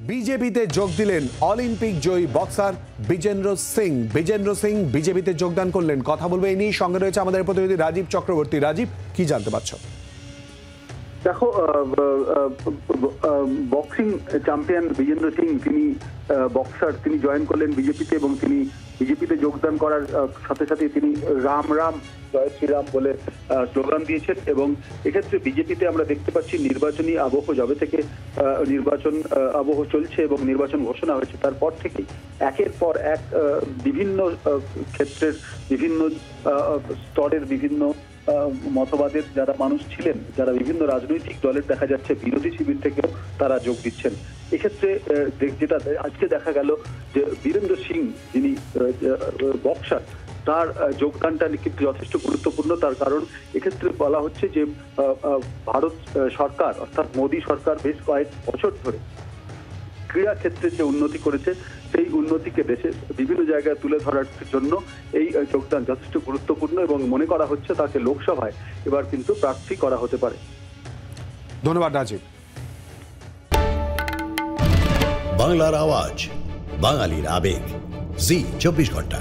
বিজেপিতে যোগ দিলেন অলিম্পিক জয়ী বক্সার বিজেন্দ্র সিং। বিজেপিতে যোগদান করলেন। কথা বলবো এই নিয়ে, সঙ্গে রয়েছে আমাদের প্রতিনিধি রাজীব চক্রবর্তী। রাজীব, কি জানতে পারছো? দেখো, বক্সিং চ্যাম্পিয়ন বিজেন্দ্র সিং, তিনি বক্সার, তিনি জয়েন করলেন বিজেপিতে এবং তিনি বিজেপিতে যোগদান করার সাথে সাথে তিনি রাম রাম জয় শ্রীরাম বলে স্লোগান দিয়েছেন। এবং এক্ষেত্রে বিজেপিতে আমরা দেখতে পাচ্ছি নির্বাচনী আবহ যবে থেকে নির্বাচন আবহ চলছে এবং নির্বাচন ঘোষণা হয়েছে তারপর থেকেই একের পর এক বিভিন্ন ক্ষেত্রের বিভিন্ন স্তরের বিভিন্ন মতবাদের যারা মানুষ ছিলেন, যারা বিভিন্ন রাজনৈতিক দলের দেখা যাচ্ছে বিরোধী শিবির থেকেও তারা যোগ দিচ্ছেন। এক্ষেত্রে যেটা আজকে দেখা গেল যে বীরেন্দ্র সিং, যিনি বক্সার, তার যোগদানটা কিন্তু যথেষ্ট গুরুত্বপূর্ণ। তার কারণ এক্ষেত্রে বলা হচ্ছে যে ভারত সরকার অর্থাৎ মোদী সরকার বেশ কয়েক বছর ধরে ক্রীড়া ক্ষেত্রে যে উন্নতি করেছে সেই উন্নতিকে দেশে বিভিন্ন জায়গায় তুলে ধরার জন্য এই যোগদান যথেষ্ট গুরুত্বপূর্ণ এবং মনে করা হচ্ছে তাকে লোকসভায় এবার কিন্তু প্রার্থী করা হতে পারে। ধন্যবাদ রাজীব। বাংলার আওয়াজ, বাঙালির আবেগ, জি 24 ঘন্টা।